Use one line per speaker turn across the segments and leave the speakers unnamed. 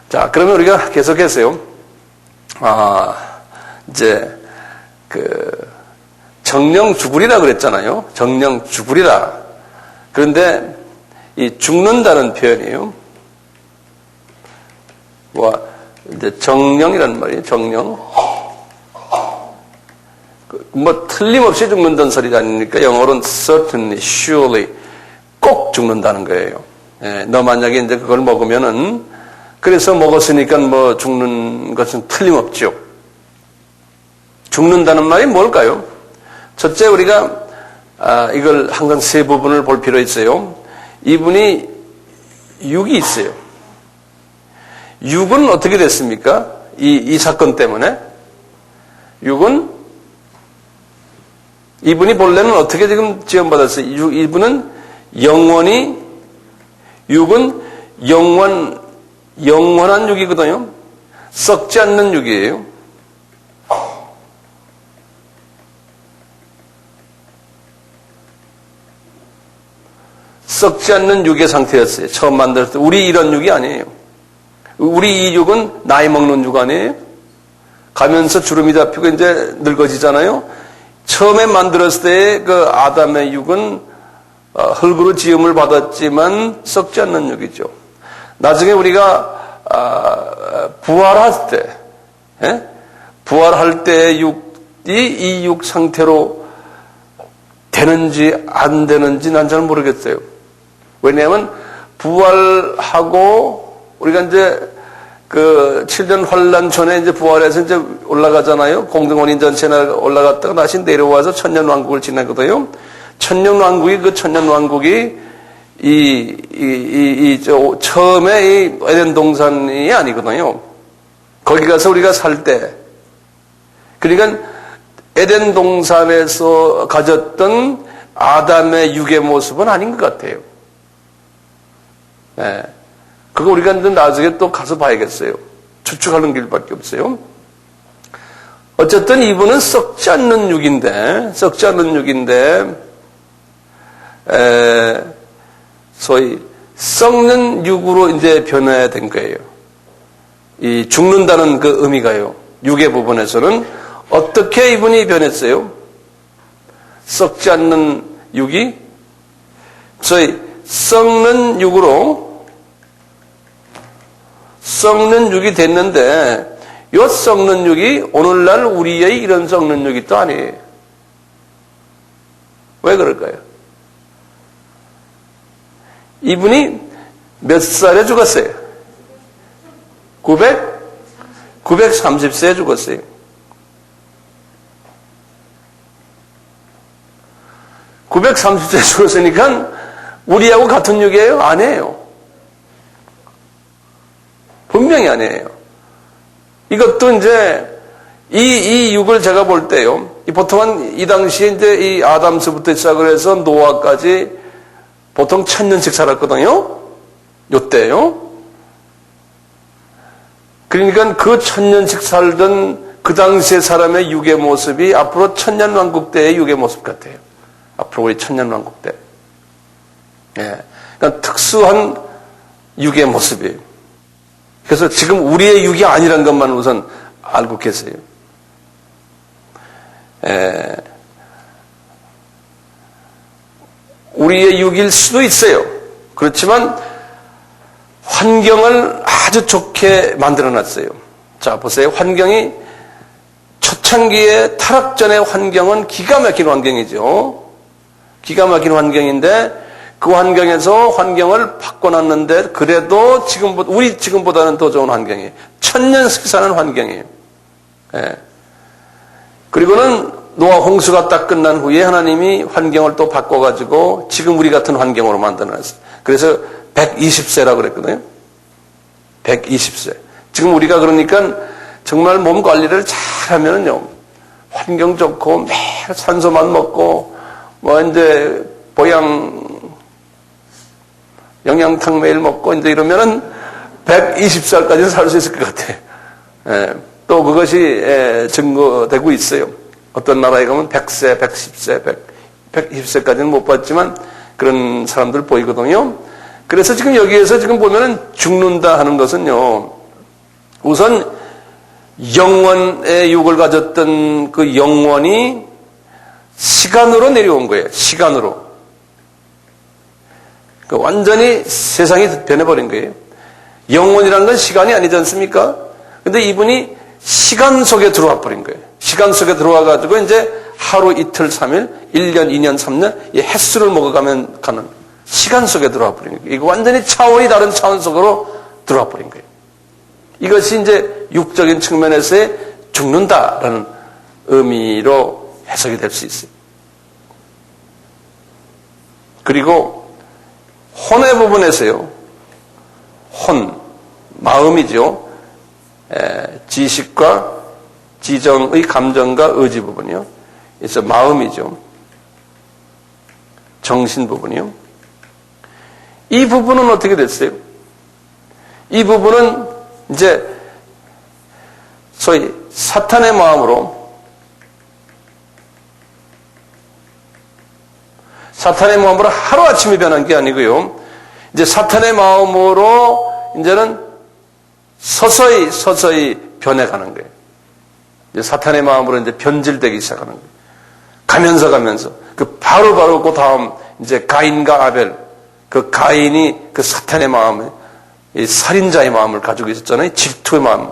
자, 그러면 우리가 계속해서요. 이제 정령 죽으리라 그랬잖아요. 정령 죽으리라. 그런데 이 죽는다는 표현이에요. 이제 정령이라는 말이에요. 정령. 틀림없이 죽는다는 소리 아닙니까? 영어로는 certainly, surely, 꼭 죽는다는 거예요. 예, 너 만약에 이제 그걸 먹으면은, 그래서 먹었으니까 죽는 것은 틀림없죠. 죽는다는 말이 뭘까요? 첫째, 우리가, 이걸 항상 세 부분을 볼 필요 있어요. 이분이 육이 있어요. 육은 어떻게 됐습니까? 이 사건 때문에. 육은, 이분이 본래는 어떻게 지금 지원받았어요? 이분은 영원히, 육은 영원한 육이거든요. 썩지 않는 육이에요. 썩지 않는 육의 상태였어요. 처음 만들었을 때. 우리 이런 육이 아니에요. 우리 이 육은 나이 먹는 육 아니에요? 가면서 주름이 잡히고 이제 늙어지잖아요. 처음에 만들었을 때의 그 아담의 육은 흙으로 지음을 받았지만 썩지 않는 육이죠. 나중에 우리가 부활할 때, 부활할 때의 육이 이 육 상태로 되는지 안 되는지 난 잘 모르겠어요. 왜냐하면 부활하고 우리가 이제 7년 환란 전에 이제 부활해서 이제 올라가잖아요. 공동원인 전체나 올라갔다가 다시 내려와서 천년왕국을 지나거든요. 천년왕국이 천년왕국이 처음에 이 에덴 동산이 아니거든요. 거기 가서 우리가 살 때, 그러니까 에덴 동산에서 가졌던 아담의 육의 모습은 아닌 것 같아요. 네. 그거 우리가 나중에 또 가서 봐야겠어요. 추측하는 길밖에 없어요. 어쨌든 이분은 썩지 않는 육인데, 소위 썩는 육으로 이제 변화된 거예요. 이 죽는다는 그 의미가요. 육의 부분에서는 어떻게 이분이 변했어요? 썩지 않는 육이 소위 썩는 육이 됐는데, 이 썩는 육이 오늘날 우리의 이런 썩는 육이 또 아니에요. 왜 그럴까요? 이분이 몇 살에 죽었어요? 930세에 죽었어요. 930세에 죽었으니까 우리하고 같은 육이에요? 아니에요. 분명히 아니에요. 이것도 이제 이 육을 제가 볼 때요. 보통은 이 당시에 이제 이 아담스부터 시작을 해서 노아까지 보통 1000년씩 살았거든요. 요때요. 그러니까 그 1000년씩 살던 그 당시의 사람의 육의 모습이 앞으로 천년왕국 때의 육의 모습 같아요. 앞으로 우리 천년왕국 때. 예. 그러니까 특수한 육의 모습이에요. 그래서 지금 우리의 육이 아니란 것만 우선 알고 계세요. 우리의 육일 수도 있어요. 그렇지만 환경을 아주 좋게 만들어놨어요. 자, 보세요. 환경이 초창기의 타락 전의 환경은 기가 막힌 환경이죠. 기가 막힌 환경인데 그 환경에서 환경을 바꿔놨는데 그래도 우리 지금보다는 더 좋은 환경이에요. 1000년씩 사는 환경이에요. 예. 그리고는 노아 홍수가 딱 끝난 후에 하나님이 환경을 또 바꿔가지고 지금 우리 같은 환경으로 만들어놨어요. 그래서 120세라고 그랬거든요. 120세. 지금 우리가 그러니까 정말 몸 관리를 잘 하면은요, 환경 좋고 매일 산소만 먹고, 이제 영양탕 매일 먹고 이제 이러면은 120살까지는 살 수 있을 것 같아요. 예. 또 그것이 증거되고 있어요. 어떤 나라에 가면 100세, 110세, 120세까지는 못 봤지만 그런 사람들 보이거든요. 그래서 지금 여기에서 지금 보면은 죽는다 하는 것은요, 우선 영원의 육을 가졌던 그 영원이 시간으로 내려온 거예요. 시간으로. 완전히 세상이 변해버린 거예요. 영원이라는 건 시간이 아니지 않습니까? 근데 이분이 시간 속에 들어와 버린 거예요. 시간 속에 들어와 가지고 이제 하루, 이틀, 3일, 1년, 2년, 3년 이 횟수를 먹어가면 가는 시간 속에 들어와 버린 거예요. 이거 완전히 차원이 다른 차원 속으로 들어와 버린 거예요. 이것이 이제 육적인 측면에서의 죽는다라는 의미로 해석이 될 수 있어요. 그리고 혼의 부분에서요. 혼, 마음이죠. 지식과 지정의 감정과 의지 부분이요. 그래서 마음이죠. 정신 부분이요. 이 부분은 어떻게 됐어요? 이 부분은 이제 소위 사탄의 마음으로 하루아침에 변한 게 아니고요. 이제 사탄의 마음으로 이제는 서서히 변해가는 거예요. 이제 사탄의 마음으로 이제 변질되기 시작하는 거예요. 가면서 바로 그 다음 이제 가인과 아벨, 그 가인이 그 사탄의 마음을, 이 살인자의 마음을 가지고 있었잖아요. 질투의 마음.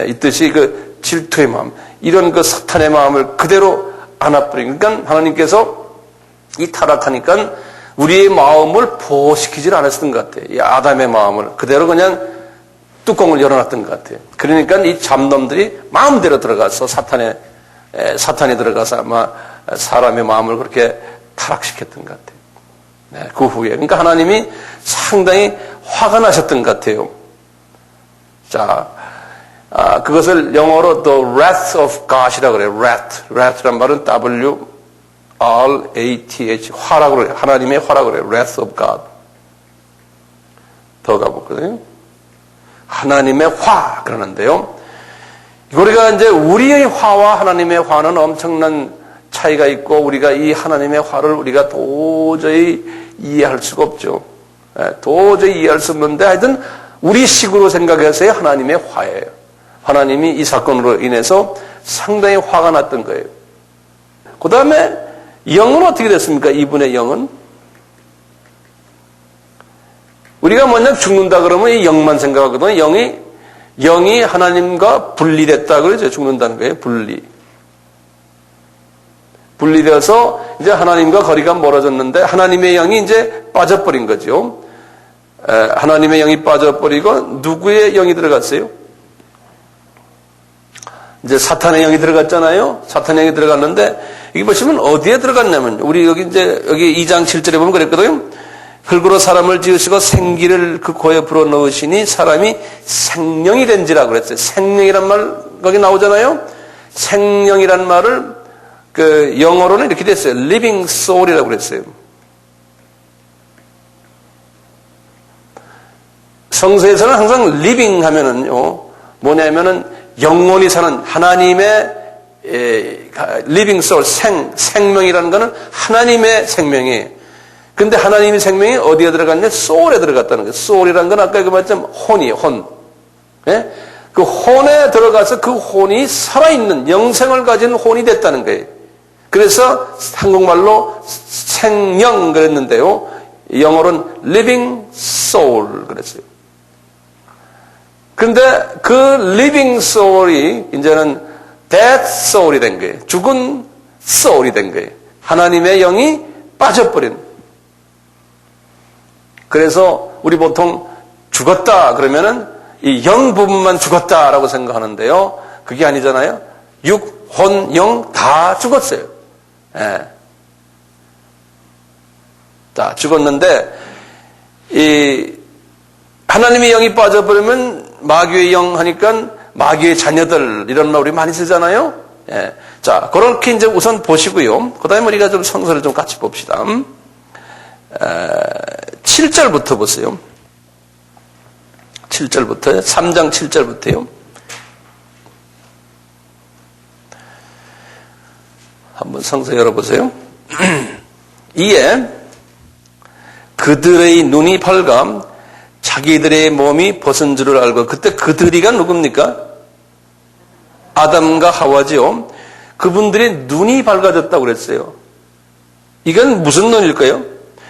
있듯이 그 질투의 마음. 이런 그 사탄의 마음을 그대로 안아버린. 그러니까 하나님께서 이 타락하니까 우리의 마음을 보호시키질 않았던 것 같아요. 이 아담의 마음을 그대로 그냥 뚜껑을 열어놨던 것 같아요. 그러니까 이 잡놈들이 마음대로 들어가서 사탄이 들어가서 아마 사람의 마음을 그렇게 타락시켰던 것 같아요. 네, 그 후에. 그러니까 하나님이 상당히 화가 나셨던 것 같아요. 자, 그것을 영어로 the wrath of God이라고 그래요. wrath란 말은 W-R-A-T-H. 화라고 그래요. 하나님의 화라고 그래요. wrath of God. 더 가볼까요? 하나님의 화, 그러는데요. 우리가 이제 우리의 화와 하나님의 화는 엄청난 차이가 있고, 우리가 이 하나님의 화를 우리가 도저히 이해할 수가 없죠. 도저히 이해할 수 없는데, 하여튼, 우리 식으로 생각해서의 하나님의 화예요. 하나님이 이 사건으로 인해서 상당히 화가 났던 거예요. 그 다음에, 영은 어떻게 됐습니까? 이분의 영은? 우리가 만약 죽는다 그러면 이 영만 생각하거든요. 영이 하나님과 분리됐다 그러죠. 죽는다는 거예요. 분리되어서 이제 하나님과 거리가 멀어졌는데 하나님의 영이 이제 빠져버린 거죠. 하나님의 영이 빠져버리고 누구의 영이 들어갔어요? 이제 사탄의 영이 들어갔잖아요. 사탄의 영이 들어갔는데 여기 보시면 어디에 들어갔냐면 우리 여기 2장 7절에 보면 그랬거든요. 흙으로 사람을 지으시고 생기를 그 코에 불어넣으시니 사람이 생명이 된지라 그랬어요. 생명이란 말 거기 나오잖아요. 생명이란 말을 그 영어로는 이렇게 됐어요. living soul이라고 그랬어요. 성서에서는 항상 living 하면은요, 뭐냐면은 영원히 사는 하나님의 living soul, 생명이라는 거는 하나님의 생명이에요. 근데 하나님의 생명이 어디에 들어갔냐? 소울에 들어갔다는 거예요. 소울이라는 건 아까 그 말씀 혼이에요. 혼. 예? 그 혼에 들어가서 그 혼이 살아있는 영생을 가진 혼이 됐다는 거예요. 그래서 한국말로 생영 그랬는데요. 영어로는 living soul 그랬어요. 근데 그 living soul이 이제는 dead soul이 된 거예요. 죽은 soul이 된 거예요. 하나님의 영이 빠져버린. 그래서 우리 보통 죽었다 그러면은 이 영 부분만 죽었다라고 생각하는데요. 그게 아니잖아요. 육, 혼, 영 다 죽었어요. 예. 자, 죽었는데 이 하나님의 영이 빠져버리면 마귀의 영 하니까 마귀의 자녀들 이런 말 우리 많이 쓰잖아요. 예. 자, 그렇게 이제 우선 보시고요. 그다음에 우리가 좀 성서를 좀 같이 봅시다. 7절부터 보세요. 7절부터 3장 7절부터요. 한번 성서 열어보세요. 이에 그들의 눈이 밝아 자기들의 몸이 벗은 줄을 알고, 그때 그들이가 누굽니까? 아담과 하와지요. 그분들의 눈이 밝아졌다고 그랬어요. 이건 무슨 눈일까요?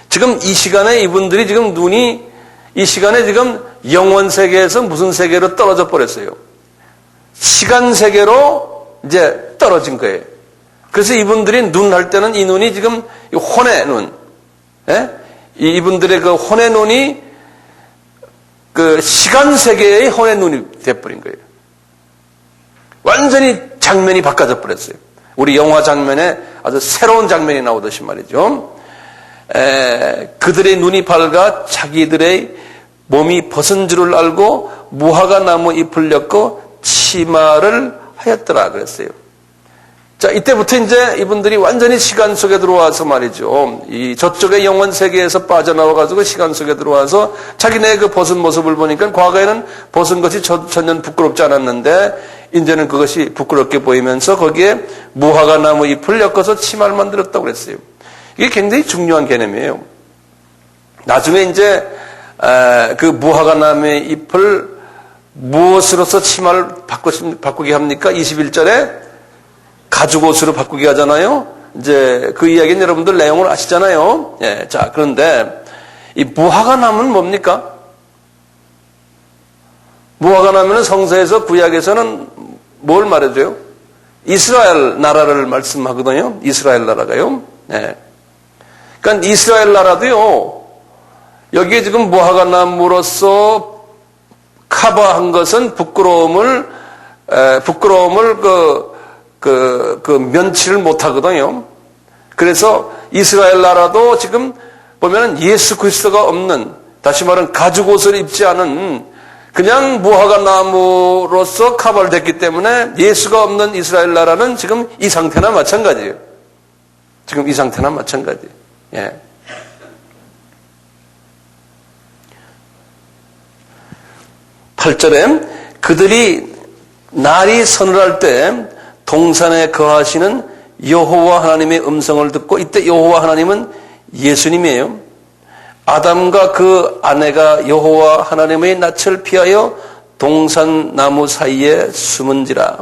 지금 이 시간에 이분들이 지금 눈이 이 시간에 지금 영원 세계에서 무슨 세계로 떨어져 버렸어요. 시간 세계로 이제 떨어진 거예요. 그래서 이분들이 눈 할 때는 이 눈이 지금 혼의 눈, 예? 이분들의 그 혼의 눈이 그 시간 세계의 혼의 눈이 돼버린 거예요. 완전히 장면이 바꿔져 버렸어요. 우리 영화 장면에 아주 새로운 장면이 나오듯이 말이죠. 그들의 눈이 밝아 자기들의 몸이 벗은 줄을 알고 무화과 나무 잎을 엮고 치마를 하였더라 그랬어요. 자, 이때부터 이제 이분들이 완전히 시간 속에 들어와서 말이죠. 이 저쪽의 영원 세계에서 빠져나와가지고 시간 속에 들어와서 자기네 그 벗은 모습을 보니까 과거에는 벗은 것이 전혀 부끄럽지 않았는데 이제는 그것이 부끄럽게 보이면서 거기에 무화과 나무 잎을 엮어서 치마를 만들었다고 그랬어요. 이게 굉장히 중요한 개념이에요. 나중에 이제 그 무화과 나무의 잎을 무엇으로서 치마를 바꾸게 합니까? 21절에 가죽옷으로 바꾸게 하잖아요. 이제 그 이야기는 여러분들 내용을 아시잖아요. 예, 자, 그런데 이 무화과 나무는 뭡니까? 무화과 나무는 성서에서 구약에서는 뭘 말해줘요? 이스라엘 나라를 말씀하거든요. 이스라엘 나라가요. 예. 그러니까 이스라엘 나라도요. 여기에 지금 무화과 나무로서 커버한 것은 부끄러움을 면치를 못하거든요. 그래서 이스라엘 나라도 지금 보면은 예수 그리스도가 없는, 다시 말하면 가죽옷을 입지 않은 그냥 무화과 나무로서 커버를 됐기 때문에 예수가 없는 이스라엘 나라는 지금 이 상태나 마찬가지예요. 지금 이 상태나 마찬가지예요. 예. (8절에) 그들이 날이 서늘할 때 동산에 거하시는 여호와 하나님의 음성을 듣고, 이때 여호와 하나님은 예수님이에요. 아담과 그 아내가 여호와 하나님의 낯을 피하여 동산 나무 사이에 숨은지라.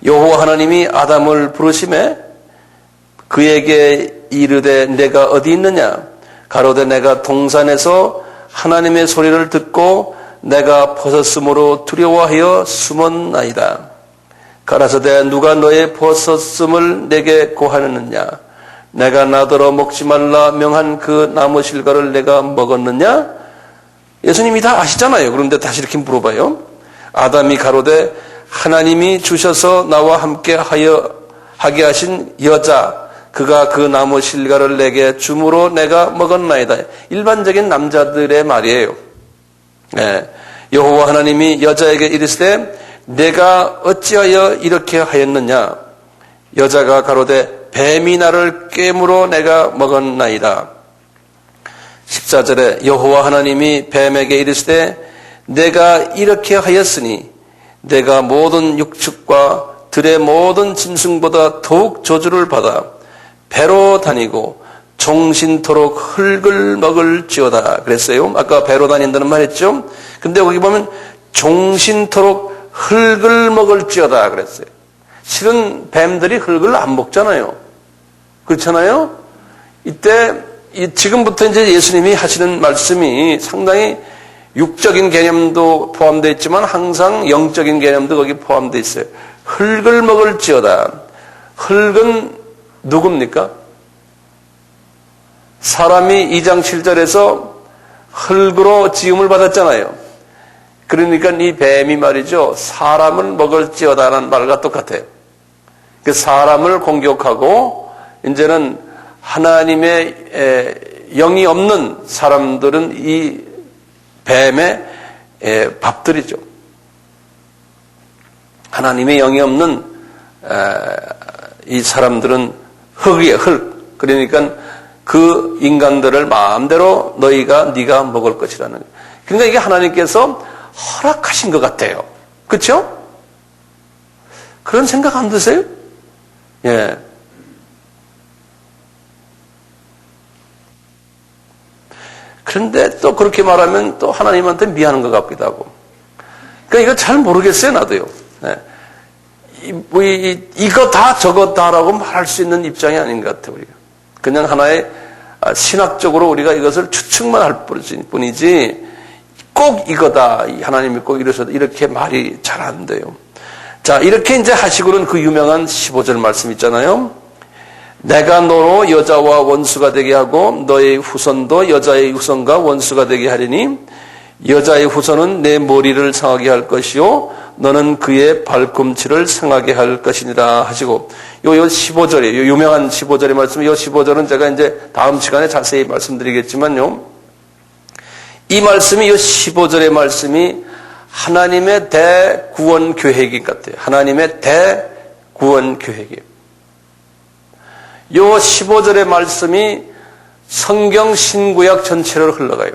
여호와 하나님이 아담을 부르심에 그에게 이르되 내가 어디 있느냐? 가로되 내가 동산에서 하나님의 소리를 듣고 내가 벗었으므로 두려워하여 숨었나이다. 가라사대 누가 너의 벗었음을 내게 고하느냐? 내가 나더러 먹지 말라 명한 그 나무 실과를 내가 먹었느냐? 예수님이 다 아시잖아요. 그런데 다시 이렇게 물어봐요. 아담이 가로되 하나님이 주셔서 나와 함께 하게 하신 여자, 그가 그 나무 실과를 내게 주므로 내가 먹었나이다. 일반적인 남자들의 말이에요. 네. 여호와 하나님이 여자에게 이르시되 내가 어찌하여 이렇게 하였느냐? 여자가 가로되 뱀이 나를 꿰물어 내가 먹었나이다. 14절에 여호와 하나님이 뱀에게 이르시되 내가 이렇게 하였으니 내가 모든 육축과 들의 모든 짐승보다 더욱 저주를 받아 배로 다니고 종신토록 흙을 먹을지어다 그랬어요. 아까 배로 다닌다는 말 했죠. 근데 거기 보면 종신토록 흙을 먹을지어다 그랬어요. 실은 뱀들이 흙을 안 먹잖아요. 그렇잖아요. 이때 지금부터 이제 예수님이 하시는 말씀이 상당히 육적인 개념도 포함되어 있지만 항상 영적인 개념도 거기 포함되어 있어요. 흙을 먹을지어다. 흙은 누굽니까? 사람이 2장 7절에서 흙으로 지음을 받았잖아요. 그러니까 이 뱀이 말이죠. 사람을 먹을지어다라는 말과 똑같아요. 그 사람을 공격하고 이제는 하나님의 영이 없는 사람들은 이 뱀의 밥들이죠. 하나님의 영이 없는 이 사람들은 흙이에요. 흙. 그러니까 그 인간들을 마음대로 네가 먹을 것이라는 거예요. 그러니까 이게 하나님께서 허락하신 것 같아요. 그렇죠? 그런 생각 안 드세요? 예. 그런데 또 그렇게 말하면 또 하나님한테 미안한 것 같기도 하고. 그러니까 이거 잘 모르겠어요, 나도요. 이거 다 저거 다라고 말할 수 있는 입장이 아닌 것 같아요, 우리가. 그냥 하나의 신학적으로 우리가 이것을 추측만 할 뿐이지 꼭 이거다. 하나님이 꼭 이러셔도 이렇게 말이 잘 안 돼요. 자, 이렇게 이제 하시고는 그 유명한 15절 말씀 있잖아요. 내가 너로 여자와 원수가 되게 하고 너의 후손도 여자의 후손과 원수가 되게 하리니 여자의 후손은 내 머리를 상하게 할 것이요 너는 그의 발꿈치를 상하게 할 것이니라 하시고 요 15절이에요. 요 유명한 15절의 말씀. 요 15절은 제가 이제 다음 시간에 자세히 말씀드리겠지만요. 이 말씀이 요 15절의 말씀이 하나님의 대구원 계획인 것 같아요. 하나님의 대구원 계획이에요. 요 15절의 말씀이 성경 신구약 전체로 흘러가요.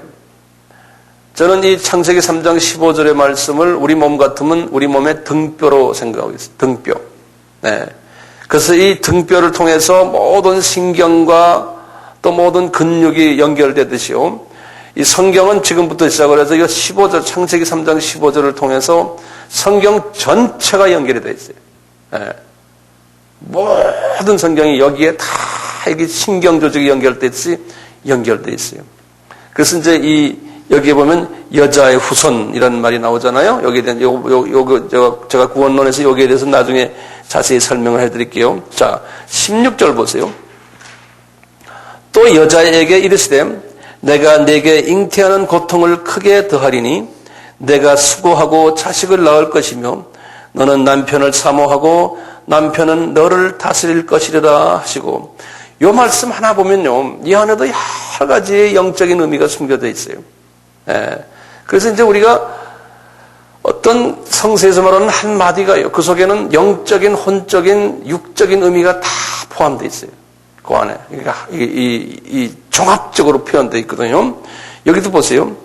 저는 이 창세기 3장 15절의 말씀을 우리 몸 같으면 우리 몸의 등뼈로 생각하고 있어요. 등뼈. 네. 그래서 이 등뼈를 통해서 모든 신경과 또 모든 근육이 연결되듯이요. 이 성경은 지금부터 시작을 해서 이 15절, 창세기 3장 15절을 통해서 성경 전체가 연결이 되어 있어요. 네. 모든 성경이 여기에 다 이게 신경 조직이 연결되듯이 연결되어 있어요. 그래서 이제 여기에 보면 여자의 후손이라는 말이 나오잖아요. 여기에 대한 제가 구원론에서 여기에 대해서 나중에 자세히 설명을 해드릴게요. 자, 16절 보세요. 또 여자에게 이르시되 내가 네게 잉태하는 고통을 크게 더하리니 내가 수고하고 자식을 낳을 것이며 너는 남편을 사모하고 남편은 너를 다스릴 것이리라 하시고 이 말씀 하나 보면요. 이 안에도 여러 가지의 영적인 의미가 숨겨져 있어요. 예. 그래서 이제 우리가 어떤 성서에서 말하는 한 마디가요. 그 속에는 영적인, 혼적인, 육적인 의미가 다 포함되어 있어요. 그 안에. 그러니까 이 종합적으로 표현되어 있거든요. 여기도 보세요.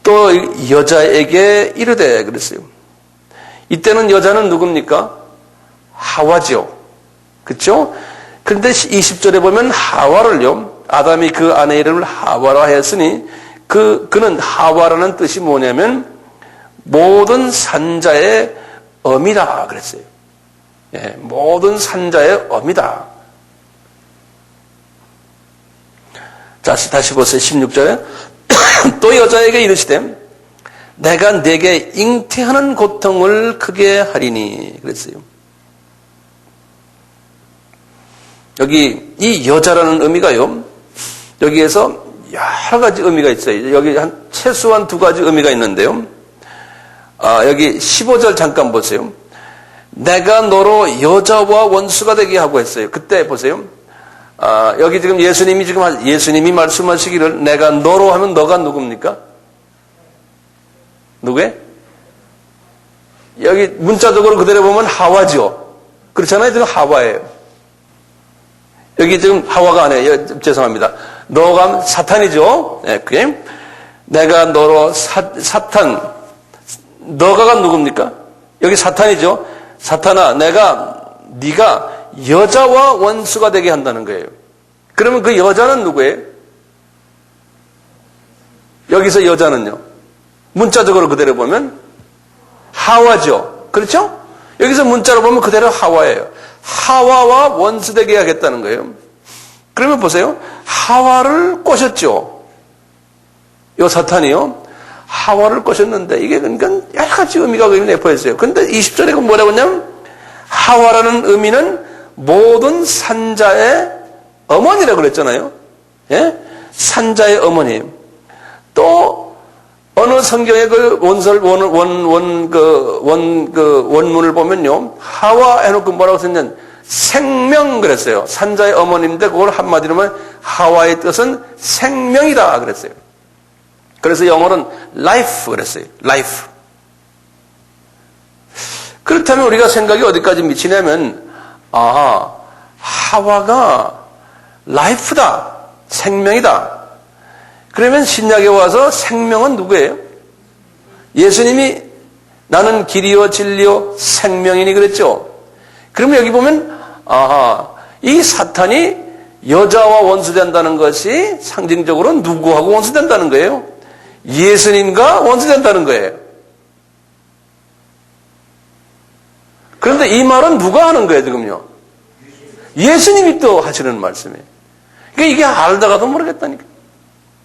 또 여자에게 이르되 그랬어요. 이때는 여자는 누굽니까? 하와죠. 그렇죠? 그런데 20절에 보면 하와를요. 아담이 그 아내 이름을 하와라 했으니 그는 하와라는 뜻이 뭐냐면 모든 산자의 어미다 그랬어요. 예, 모든 산자의 어미다. 자, 다시 보세요. 16절에 또 여자에게 이르시되 내가 네게 잉태하는 고통을 크게 하리니 그랬어요. 여기 이 여자라는 의미가요. 여기에서 여러 가지 의미가 있어요. 여기 최소한 2가지 의미가 있는데요. 여기 15절 잠깐 보세요. 내가 너로 여자와 원수가 되게 하고 했어요. 그때 보세요. 여기 지금 예수님이 말씀하시기를 내가 너로 하면 너가 누굽니까? 누구예요? 여기 문자적으로 그대로 보면 하와죠. 그렇잖아요. 지금 하와예요. 여기 지금 하와가 아니에요. 죄송합니다. 너가 사탄이죠. 네, 그게 내가 너로 사탄 너가가 누굽니까? 여기 사탄이죠. 사탄아, 네가 여자와 원수가 되게 한다는 거예요. 그러면 그 여자는 누구예요? 여기서 여자는요. 문자적으로 그대로 보면 하와죠. 그렇죠? 여기서 문자로 보면 그대로 하와예요. 하와와 원수 되게 하겠다는 거예요. 그러면 보세요. 하와를 꼬셨죠. 요 사탄이요. 하와를 꼬셨는데 이게 그러니까 여러 가지 의미가 내포 있어요. 그런데 20절에 뭐라고 했냐면 하와라는 의미는 모든 산자의 어머니라고 그랬잖아요. 예? 산자의 어머니. 또 어느 성경의 그 원문을 보면요. 하와 해놓고 뭐라고 썼냐면 생명 그랬어요. 산자의 어머니인데 그걸 한마디로 하면 하와의 뜻은 생명이다 그랬어요. 그래서 영어로는 life 그랬어요. life. 그렇다면 우리가 생각이 어디까지 미치냐면 하와가 life다. 생명이다. 그러면 신약에 와서 생명은 누구예요? 예수님이 나는 길이요 진리요 생명이니 그랬죠. 그러면 여기 보면 이 사탄이 여자와 원수된다는 것이 상징적으로 누구하고 원수된다는 거예요? 예수님과 원수된다는 거예요. 그런데 이 말은 누가 하는 거예요, 지금요? 예수님이 또 하시는 말씀이에요. 그러니까 이게 알다가도 모르겠다니까.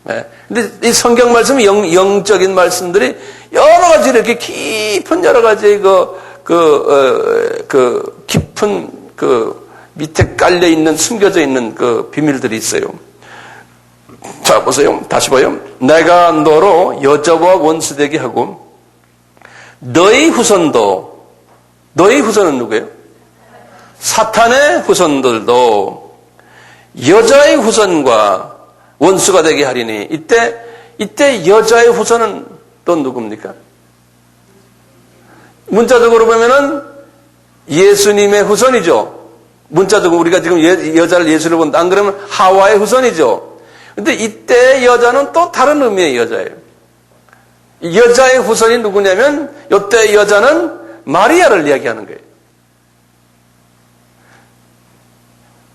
네. 근데 이 성경 말씀이 영적인 말씀들이 여러 가지 이렇게 깊은 여러 가지 깊은 밑에 깔려 있는, 숨겨져 있는 그 비밀들이 있어요. 자, 보세요. 다시 봐요. 내가 너로 여자와 원수되게 하고, 너의 후손도, 너의 후손은 누구예요? 사탄의 후손들도 여자의 후손과 원수가 되게 하리니, 이때 여자의 후손은 또 누굽니까? 문자적으로 보면은 예수님의 후손이죠. 문자적으로 우리가 지금 여자를 예수를 본다. 안 그러면 하와의 후손이죠. 근데 이때 여자는 또 다른 의미의 여자예요. 여자의 후손이 누구냐면 이때 여자는 마리아를 이야기하는 거예요.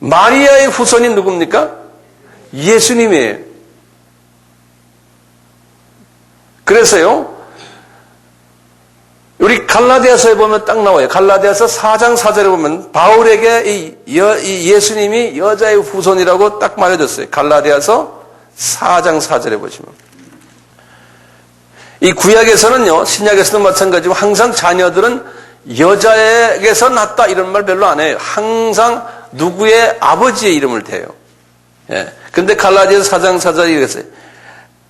마리아의 후손이 누굽니까? 예수님이에요. 그래서요, 우리 갈라디아서에 보면 딱 나와요. 갈라디아서 4장 4절에 보면 바울에게 이 예수님이 여자의 후손이라고 딱 말해줬어요. 갈라디아서 4장 4절에 보시면. 이 구약에서는요, 신약에서도 마찬가지고 항상 자녀들은 여자에게서 났다 이런 말 별로 안 해요. 항상 누구의 아버지의 이름을 대요. 예. 근데 갈라디아서 4장 4절에 이랬어요.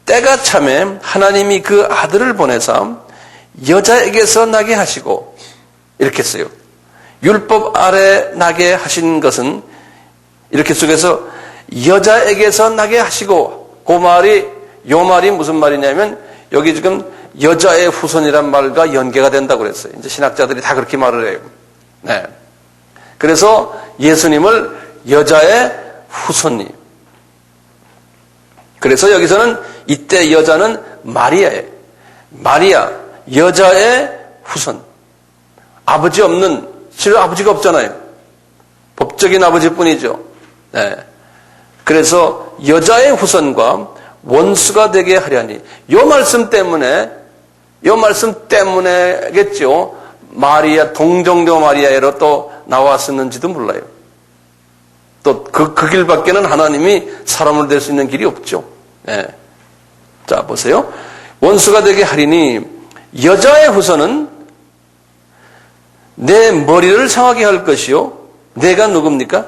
때가 참에 하나님이 그 아들을 보내서 여자에게서 나게 하시고, 이렇게 써요. 율법 아래 나게 하신 것은, 이렇게 속에서 여자에게서 나게 하시고, 요 말이 무슨 말이냐면, 여기 지금 여자의 후손이란 말과 연계가 된다고 그랬어요. 이제 신학자들이 다 그렇게 말을 해요. 네. 그래서 예수님을 여자의 후손님. 그래서 여기서는 이때 여자는 마리아예요. 마리아. 여자의 후손. 아버지 없는, 실은 아버지가 없잖아요. 법적인 아버지뿐이죠. 네. 그래서 여자의 후손과 원수가 되게 하려니. 요 말씀 때문에겠죠. 마리아, 동정녀 마리아로 또 나왔었는지도 몰라요. 또 그 길밖에는 하나님이 사람을 될 수 있는 길이 없죠. 네. 자, 보세요. 원수가 되게 하리니 여자의 후손은 내 머리를 상하게 할 것이요. 내가 누굽니까?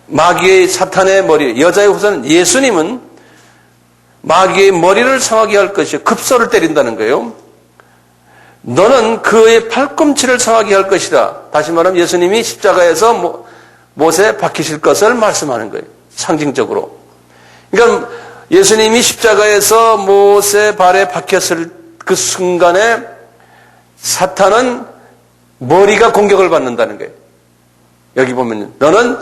마귀의 사탄의 머리. 여자의 후손은 예수님은 마귀의 머리를 상하게 할 것이요. 급소를 때린다는 거예요. 너는 그의 팔꿈치를 상하게 할 것이다. 다시 말하면 예수님이 십자가에서 못에 박히실 것을 말씀하는 거예요. 상징적으로. 그러니까 예수님이 십자가에서 못의 발에 박혔을 그 순간에 사탄은 머리가 공격을 받는다는 거예요. 여기 보면 너는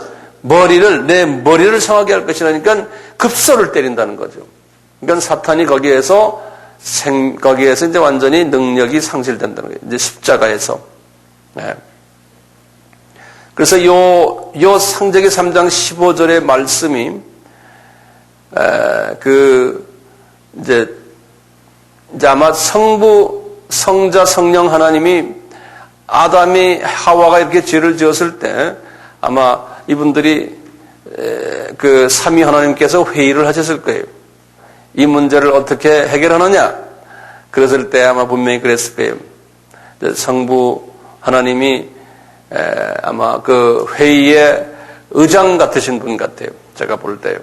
내 머리를 상하게 할 것이라니까 급소를 때린다는 거죠. 그러니까 사탄이 거기에서 이제 완전히 능력이 상실된다는 거예요. 이제 십자가에서. 네. 그래서 요 상제기 3장 15절의 말씀이 이제 아마 성자 성령 하나님이 아담이 하와가 이렇게 죄를 지었을 때 아마 이분들이 그 삼위 하나님께서 회의를 하셨을 거예요. 이 문제를 어떻게 해결하느냐? 그랬을 때 아마 분명히 그랬을 거예요. 성부 하나님이 아마 그 회의의 의장 같으신 분 같아요. 제가 볼 때요.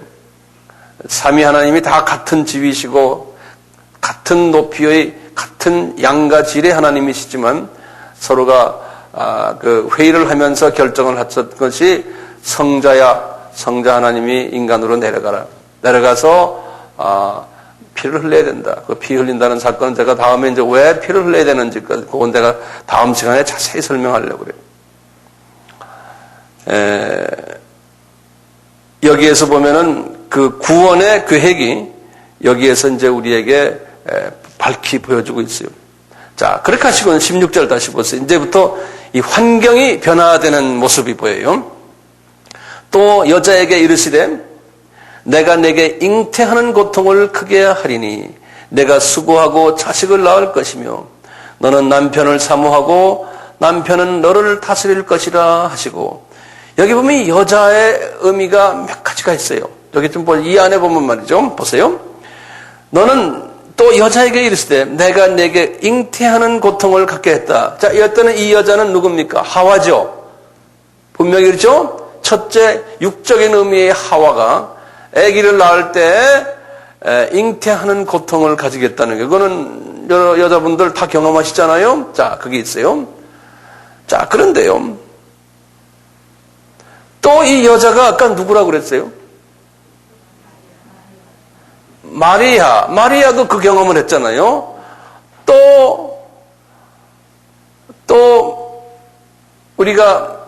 삼위 하나님이 다 같은 지위시고 같은 높이의 같은 양과 질의 하나님이시지만 서로가 그 회의를 하면서 결정을 했던 것이 성자 하나님이 인간으로 내려가서 피를 흘려야 된다. 그 피 흘린다는 사건은 제가 다음에 이제 왜 피를 흘려야 되는지 그건 내가 다음 시간에 자세히 설명하려고 그래요. 여기에서 보면은 그 구원의 계획이 여기에서 이제 우리에게 밝히 보여주고 있어요. 자, 그렇게 하시고는 16절 다시 보세요. 이제부터 이 환경이 변화되는 모습이 보여요. 또 여자에게 이르시되 내가 내게 잉태하는 고통을 크게 하리니 내가 수고하고 자식을 낳을 것이며 너는 남편을 사모하고 남편은 너를 다스릴 것이라 하시고, 여기 보면 여자의 의미가 몇 가지가 있어요. 여기 좀 이 안에 보면 말이죠. 보세요. 너는 또 여자에게 이르시되 내가 내게 잉태하는 고통을 갖게 했다. 자, 이때는 이 여자는 누굽니까? 하와죠. 분명히 그렇죠? 첫째 육적인 의미의 하와가 아기를 낳을 때 잉태하는 고통을 가지겠다는 게, 그거는 여자분들 다 경험하시잖아요. 자, 그게 있어요. 자, 그런데요, 또 이 여자가 아까 누구라고 그랬어요? 마리아도 그 경험을 했잖아요. 또 우리가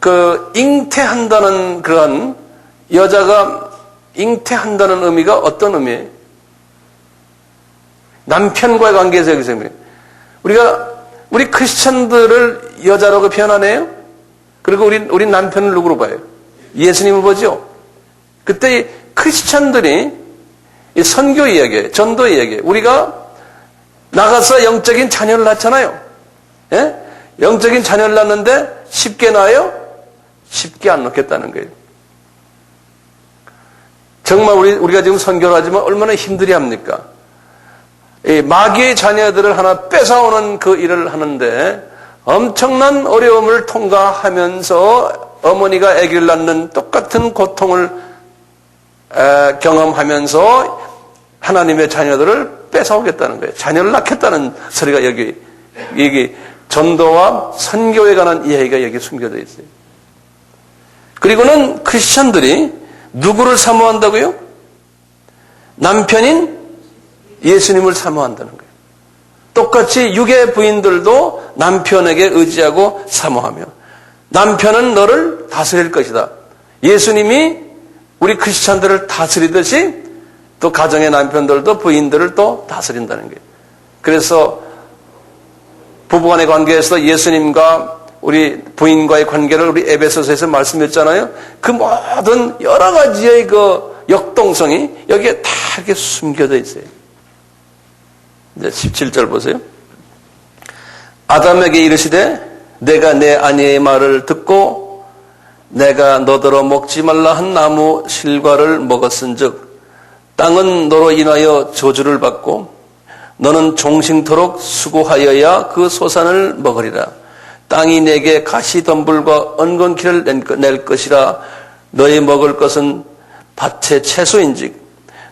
그 잉태한다는 그런, 여자가 잉태한다는 의미가 어떤 의미예요? 남편과의 관계에서 여기서 우리 크리스천들을 여자라고 표현하네요. 그리고 우리 남편을 누구로 봐요? 예수님을 보죠. 그때 크리스천들이 이 선교 이야기, 전도 이야기, 우리가 나가서 영적인 자녀를 낳잖아요. 예? 영적인 자녀를 낳는데 쉽게 낳아요? 쉽게 안 낳겠다는 거예요. 정말 우리가 지금 선교를 하지만 얼마나 힘들이 합니까? 이 마귀의 자녀들을 하나 뺏어오는 그 일을 하는데 엄청난 어려움을 통과하면서 어머니가 아기를 낳는 똑같은 고통을 경험하면서 하나님의 자녀들을 뺏어오겠다는 거예요. 자녀를 낳겠다는 소리가 여기 전도와 선교에 관한 이야기가 여기 숨겨져 있어요. 그리고는 크리스천들이 누구를 사모한다고요? 남편인 예수님을 사모한다는 거예요. 똑같이 육의 부인들도 남편에게 의지하고 사모하며, 남편은 너를 다스릴 것이다. 예수님이 우리 크리스천들을 다스리듯이 또 가정의 남편들도 부인들을 또 다스린다는 거예요. 그래서 부부간의 관계에서 예수님과 우리 부인과의 관계를 우리 에베소서에서 말씀했잖아요. 그 모든 여러 가지의 그 역동성이 여기에 다 이렇게 숨겨져 있어요. 이제 17절 보세요. 아담에게 이르시되 내가 내 아내의 말을 듣고 내가 너더러 먹지 말라 한 나무 실과를 먹었은즉 땅은 너로 인하여 저주를 받고 너는 종신토록 수고하여야 그 소산을 먹으리라. 땅이 내게 가시덤불과 엉겅퀴를 낼 것이라. 너희 먹을 것은 밭의 채소인즉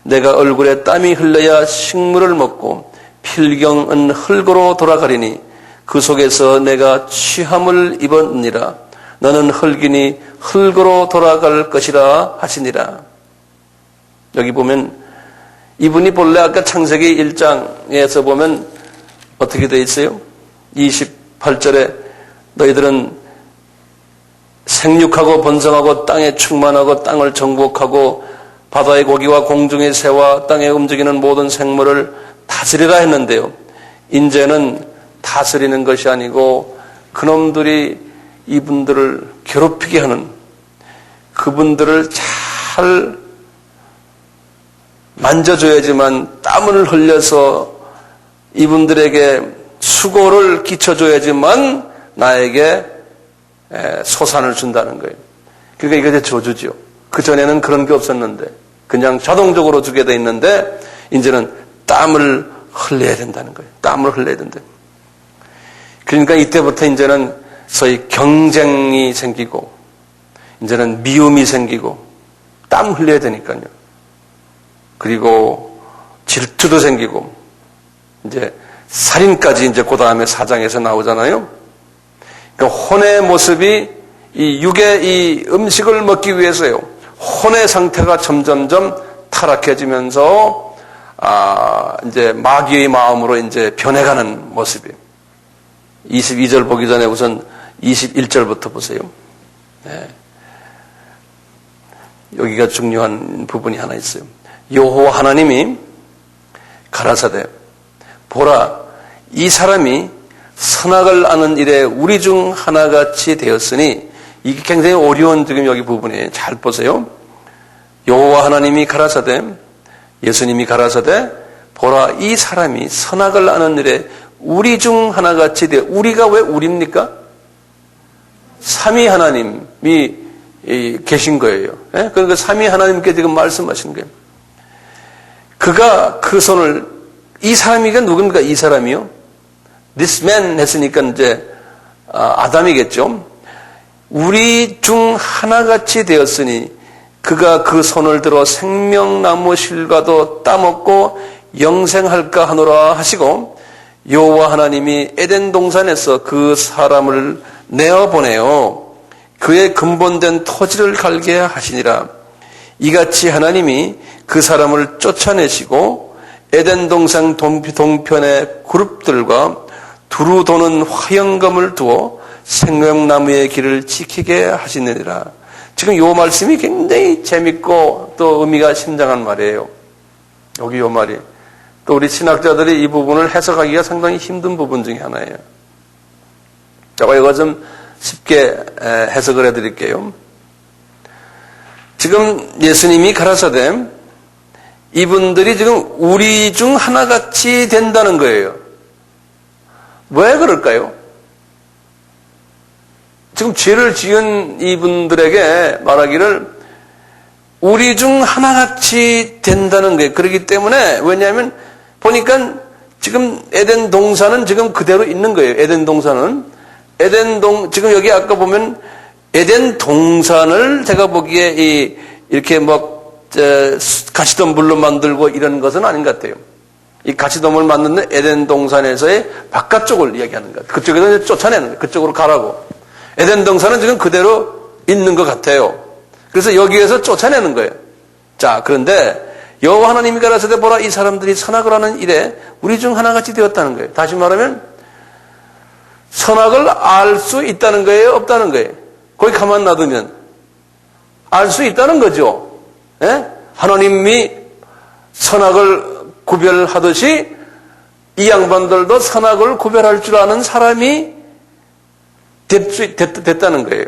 내가 얼굴에 땀이 흘러야 식물을 먹고 필경은 흙으로 돌아가리니 그 속에서 내가 취함을 입었느니라. 너는 흙이니 흙으로 돌아갈 것이라 하시니라. 여기 보면 이분이 본래 아까 창세기 1장에서 보면 어떻게 되어 있어요? 28절에 너희들은 생육하고 번성하고 땅에 충만하고 땅을 정복하고 바다의 고기와 공중의 새와 땅에 움직이는 모든 생물을 다스리라 했는데요. 이제는 다스리는 것이 아니고 그놈들이 이분들을 괴롭히게 하는, 그분들을 잘 만져줘야지만, 땀을 흘려서 이분들에게 수고를 끼쳐줘야지만 나에게 소산을 준다는 거예요. 그러니까 이게 저주죠. 그전에는 그런 게 없었는데 그냥 자동적으로 주게 돼 있는데 이제는 땀을 흘려야 된다는 거예요. 땀을 흘려야 된다. 그러니까 이때부터 이제는 소위 경쟁이 생기고 이제는 미움이 생기고 땀 흘려야 되니까요. 그리고 질투도 생기고 이제 살인까지 이제 그 다음에 4장에서 나오잖아요. 그러니까 혼의 모습이 이 육의 이 음식을 먹기 위해서요. 혼의 상태가 점점점 타락해지면서 이제 마귀의 마음으로 이제 변해가는 모습이에요. 22절 보기 전에 우선 21절부터 보세요. 네. 여기가 중요한 부분이 하나 있어요. 여호와 하나님이 가라사대 보라 이 사람이 선악을 아는 일에 우리 중 하나같이 되었으니 이게 굉장히 어려운 지금 여기 부분에 잘 보세요. 여호와 하나님이 가라사대, 예수님이 가라사대, 보라 이 사람이 선악을 아는 일에 우리 중 하나같이 되어, 우리가 왜 우리입니까? 삼위 하나님이 계신 거예요. 그러니까 삼위 하나님께 지금 말씀하신 거예요. 그가 그 손을, 이 사람이가 누굽니까? 이 사람이요? This man 했으니까 이제 아담이겠죠. 우리 중 하나같이 되었으니 그가 그 손을 들어 생명나무 실과도 따먹고 영생할까 하노라 하시고, 여호와 하나님이 에덴 동산에서 그 사람을 내어보내어 그의 근본된 토지를 갈게 하시니라. 이같이 하나님이 그 사람을 쫓아내시고 에덴 동산 동편의 그룹들과 두루 도는 화영검을 두어 생명나무의 길을 지키게 하시느니라. 지금 이 말씀이 굉장히 재밌고 또 의미가 심장한 말이에요. 여기 이 말이. 또 우리 신학자들이 이 부분을 해석하기가 상당히 힘든 부분 중에 하나예요. 제가 이거 좀 쉽게 해석을 해드릴게요. 지금 예수님이 가라사대 이분들이 지금 우리 중 하나같이 된다는 거예요. 왜 그럴까요? 지금 죄를 지은 이분들에게 말하기를 우리 중 하나같이 된다는 거예요. 그렇기 때문에, 왜냐하면 보니까 지금 에덴 동산은 지금 그대로 있는 거예요. 에덴 동산은. 지금 여기 아까 보면 에덴 동산을 제가 보기에 이렇게 가시덤불로 만들고 이런 것은 아닌 것 같아요. 이 가시덤을 만드는 에덴 동산에서의 바깥쪽을 이야기하는 것 같아요. 그쪽에서 쫓아내는 거예요. 그쪽으로 가라고. 에덴 동산은 지금 그대로 있는 것 같아요. 그래서 여기에서 쫓아내는 거예요. 자, 그런데 여호와 하나님이 가라사대 보라 이 사람들이 선악을 하는 일에 우리 중 하나같이 되었다는 거예요. 다시 말하면 선악을 알 수 있다는 거예요? 없다는 거예요? 거기 가만 놔두면 알 수 있다는 거죠. 예? 하나님이 선악을 구별하듯이 이 양반들도 선악을 구별할 줄 아는 사람이 됐다는 거예요.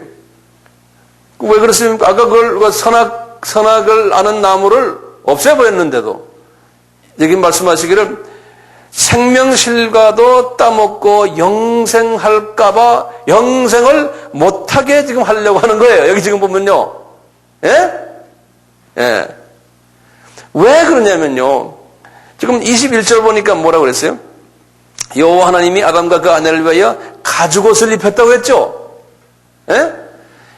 왜 그렇습니까? 아까 그걸 선악을 아는 나무를 없애버렸는데도 여기 말씀하시기를 생명실과도 따먹고 영생할까봐 영생을 못하게 지금 하려고 하는 거예요. 여기 지금 보면요. 예? 예. 왜 그러냐면요. 지금 21절 보니까 뭐라고 그랬어요? 여호와 하나님이 아담과 그 아내를 위하여 가죽옷을 입혔다고 했죠? 예?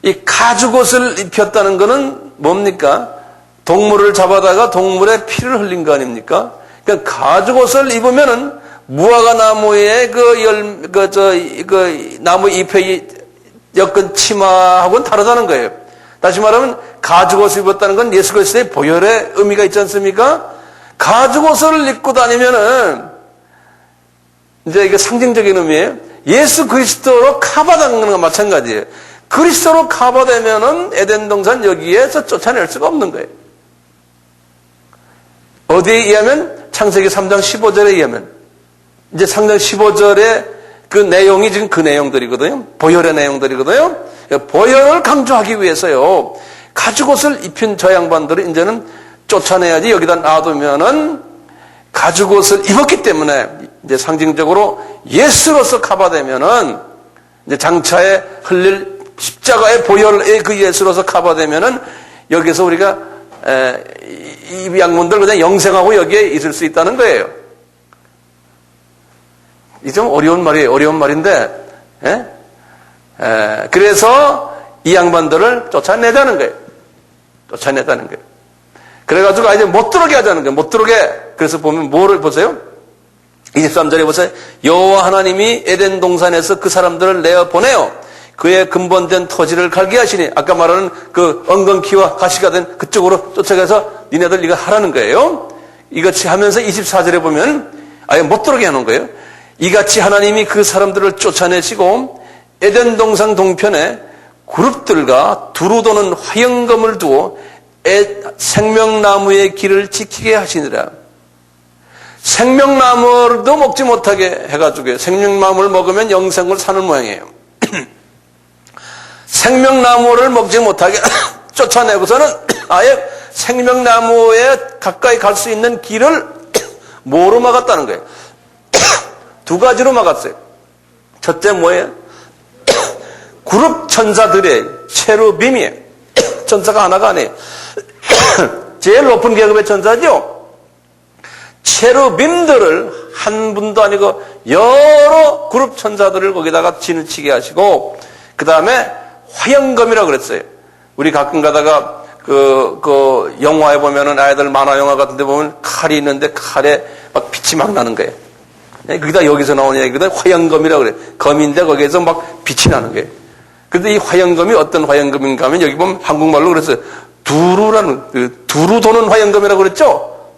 이 가죽옷을 입혔다는 것은 뭡니까? 동물을 잡아다가 동물의 피를 흘린 거 아닙니까? 그러니까 가죽옷을 입으면은 무화과 나무의 나무 잎에 엮은 치마하고는 다르다는 거예요. 다시 말하면 가죽옷을 입었다는 건 예수 그리스도의 보혈의 의미가 있지 않습니까? 가죽옷을 입고 다니면은 이제 이게 상징적인 의미예요. 예수 그리스도로 카바당하는 것과 마찬가지예요. 그리스도로 카바되면은 에덴 동산 여기에서 쫓아낼 수가 없는 거예요. 어디에 의하면? 창세기 3장 15절에 의하면. 이제 3장 15절의 그 내용이 지금 그 내용들이거든요. 보혈의 내용들이거든요. 보혈을 강조하기 위해서요. 가죽옷을 입힌 저 양반들을 이제는 쫓아내야지. 여기다 놔두면은 가죽옷을 입었기 때문에 이제 상징적으로 예수로서 카바되면은 이제 장차에 흘릴 십자가의 보혈의 그 예수로서 카바되면은 여기서 우리가 이 양문들 그냥 영생하고 여기에 있을 수 있다는 거예요. 이 좀 어려운 말이에요. 어려운 말인데, 그래서 이 양반들을 쫓아내자는 거예요. 쫓아내자는 거예요. 그래가지고 이제 못 들어오게 하자는 거예요. 못 들어오게. 그래서 보면 뭐를 보세요? 23절에 보세요. 여호와 하나님이 에덴 동산에서 그 사람들을 내어 보내요. 그의 근본된 토지를 갈게 하시니, 아까 말하는 그 엉겅퀴와 가시가 된 그쪽으로 쫓아가서 니네들 이거 하라는 거예요. 이같이 하면서 24절에 보면 아예 못 들어오게 하는 거예요. 이같이 하나님이 그 사람들을 쫓아내시고 에덴 동산 동편에 그룹들과 두루 도는 화영검을 두어 생명나무의 길을 지키게 하시니라. 생명나무도 먹지 못하게 해가지고 생명나무를 먹으면 영생을 사는 모양이에요. 생명나무를 먹지 못하게 쫓아내고서는 아예 생명나무에 가까이 갈 수 있는 길을 뭐로 막았다는 거예요? 두 가지로 막았어요. 첫째 뭐예요? 그룹 천사들의 체루빔이에요. 천사가 하나가 아니에요. 제일 높은 계급의 천사죠. 체루빔들을 한 분도 아니고 여러 그룹 천사들을 거기다가 진을 치게 하시고, 그 다음에 화영검이라고 그랬어요. 우리 가끔 가다가 그 영화에 보면은 아이들 만화 영화 같은 데 보면 칼이 있는데 칼에 막 빛이 막 나는 거예요. 그게 여기서 나오는 얘기거든. 화영검이라고 그래. 검인데 거기에서 막 빛이 나는 거예요. 근데 이 화영검이 어떤 화영검인가 하면 여기 보면 한국말로 그랬어요. 두루라는, 두루 도는 화영검이라고 그랬죠?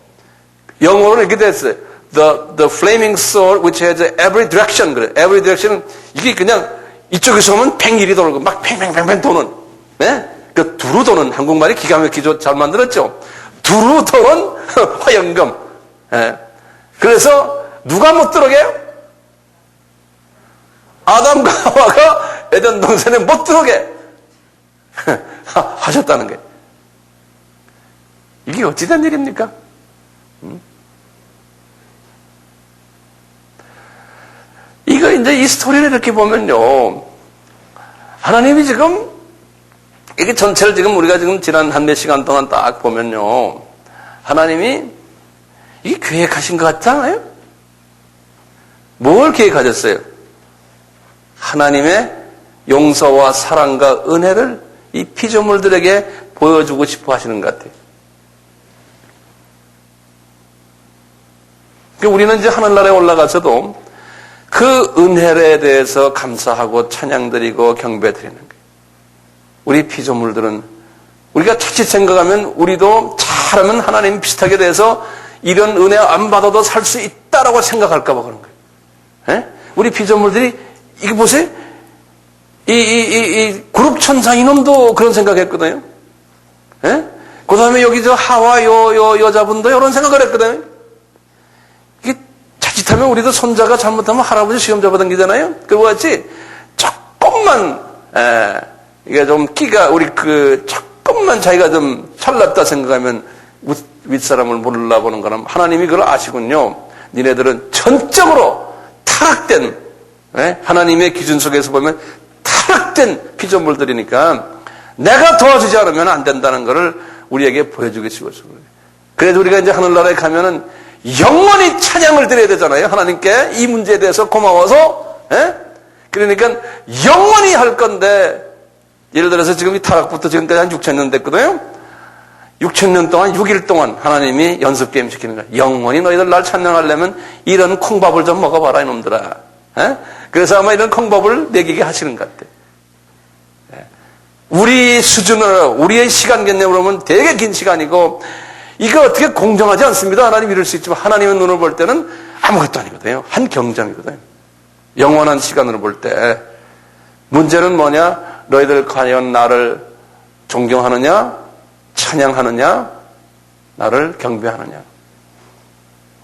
영어로 이렇게 됐어요. The flaming sword which has every direction. 그래. every direction은 이게 그냥 이쪽에서 오면 팽일이 돌고 막 팽팽팽팽 도는. 네? 그 두루 도는 한국말이 기가 막히게 잘 만들었죠? 두루 도는 화영검. 네. 그래서 누가 못 들어게 해요? 아담과 하와가 에덴 동산에 못 들어게 하셨다는 거예요. 이게 어찌 된 일입니까? 이거 이제 이 스토리를 이렇게 보면요. 하나님이 지금 이게 전체를 지금 우리가 지금 지난 한 몇 시간 동안 딱 보면요. 하나님이 이게 계획하신 것 같지 않아요? 뭘 계획하셨어요? 하나님의 용서와 사랑과 은혜를 이 피조물들에게 보여주고 싶어 하시는 것 같아요. 우리는 이제 하늘나라에 올라가서도 그 은혜에 대해서 감사하고 찬양드리고 경배드리는 거예요. 우리 피조물들은 우리가 자칫 생각하면 우리도 잘하면 하나님 비슷하게 돼서 이런 은혜 안 받아도 살 수 있다라고 생각할까 봐 그런 거예요. 에? 우리 피조물들이 이거 보세요. 이 그룹 천사 이놈도 그런 생각했거든요. 에? 그 다음에 여기 저 하와 여자분도 이런 생각을 했거든요. 이게 자칫하면 우리도 손자가 잘못하면 할아버지 시험 잡아당기잖아요. 그거 같이 조금만 이게 좀 끼가 우리 조금만 자기가 좀 잘났다 생각하면 윗사람을 몰라보는 거는 하나님이 그걸 아시군요. 니네들은 전적으로 타락된 하나님의 기준 속에서 보면 타락된 피조물들이니까 내가 도와주지 않으면 안 된다는 것을 우리에게 보여주고 싶어서 그래요. 그래서 우리가 이제 하늘나라에 가면은 영원히 찬양을 드려야 되잖아요. 하나님께 이 문제에 대해서 고마워서. 그러니까 영원히 할 건데 예를 들어서 지금 이 타락부터 지금까지 한 6,000년 됐거든요. 6,000년 동안 6일 동안 하나님이 연습게임 시키는 거야. 영원히 너희들 날 찬양하려면 이런 콩밥을 좀 먹어봐라 이놈들아. 그래서 아마 이런 콩밥을 먹이게 하시는 것 같아. 우리 수준으로 우리의 시간 개념으로 보면 되게 긴 시간이고 이거 어떻게 공정하지 않습니다. 하나님 이럴 수 있지만 하나님의 눈을 볼 때는 아무것도 아니거든요. 한 경장이거든요. 영원한 시간으로 볼 때 문제는 뭐냐? 너희들 과연 나를 존경하느냐? 찬양하느냐? 나를 경배하느냐?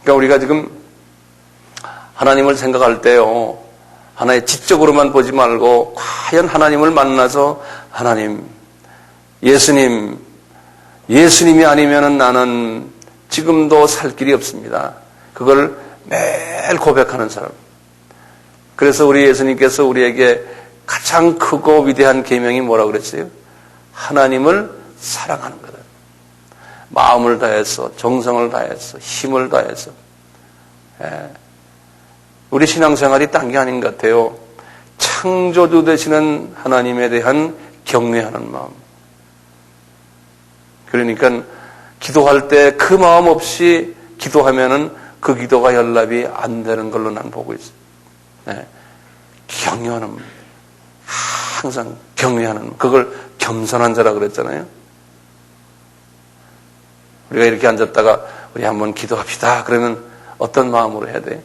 그러니까 우리가 지금 하나님을 생각할 때요. 하나의 지적으로만 보지 말고 과연 하나님을 만나서 하나님, 예수님이 아니면은 나는 지금도 살 길이 없습니다. 그걸 매일 고백하는 사람. 그래서 우리 예수님께서 우리에게 가장 크고 위대한 계명이 뭐라고 그랬어요? 하나님을 사랑하는 거다. 마음을 다해서, 정성을 다해서, 힘을 다해서. 우리 신앙생활이 딴 게 아닌 것 같아요. 창조주 되시는 하나님에 대한 경외하는 마음. 그러니까 기도할 때 그 마음 없이 기도하면은 그 기도가 연락이 안 되는 걸로 난 보고 있어요. 경외하는 마음. 항상 경외하는 마음. 그걸 겸손한 자라 그랬잖아요. 우리가 이렇게 앉았다가 우리 한번 기도합시다. 그러면 어떤 마음으로 해야 돼?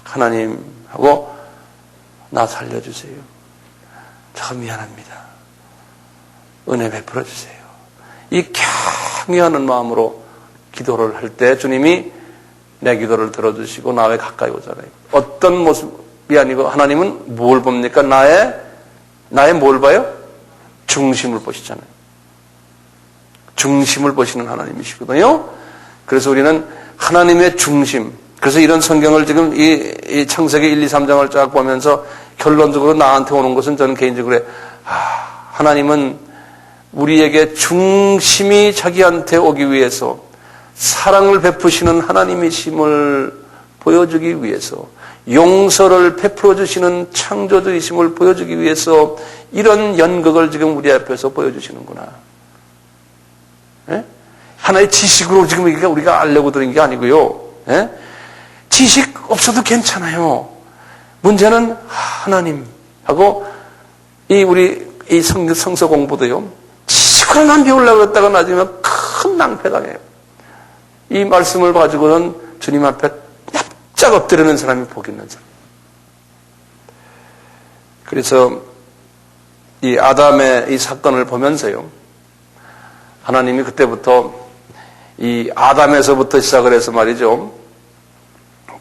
하나님하고 나 살려주세요. 저 미안합니다. 은혜 베풀어 주세요. 이 경외하는 마음으로 기도를 할 때 주님이 내 기도를 들어주시고 나에 가까이 오잖아요. 어떤 모습이 아니고 하나님은 뭘 봅니까? 나의 나의 뭘 봐요? 중심을 보시잖아요. 중심을 보시는 하나님이시거든요. 그래서 우리는 하나님의 중심, 그래서 이런 성경을 지금 이 창세기 1, 2, 3장을 쫙 보면서 결론적으로 나한테 오는 것은 저는 개인적으로 하나님은 우리에게 중심이 자기한테 오기 위해서 사랑을 베푸시는 하나님이심을 보여주기 위해서 용서를 베풀어 주시는 창조주이심을 보여주기 위해서 이런 연극을 지금 우리 앞에서 보여주시는구나. 예? 하나의 지식으로 지금 우리가 알려고 드린 게 아니고요. 예? 지식 없어도 괜찮아요. 문제는 하나님하고 우리 성서 공부도요. 지식을 안 배우려고 했다가 나중에 큰 낭패당해요. 이 말씀을 가지고는 주님 앞에 납작 엎드리는 사람이 복 있는 사람. 그래서 이 아담의 이 사건을 보면서요. 하나님이 그때부터 이 아담에서부터 시작을 해서 말이죠.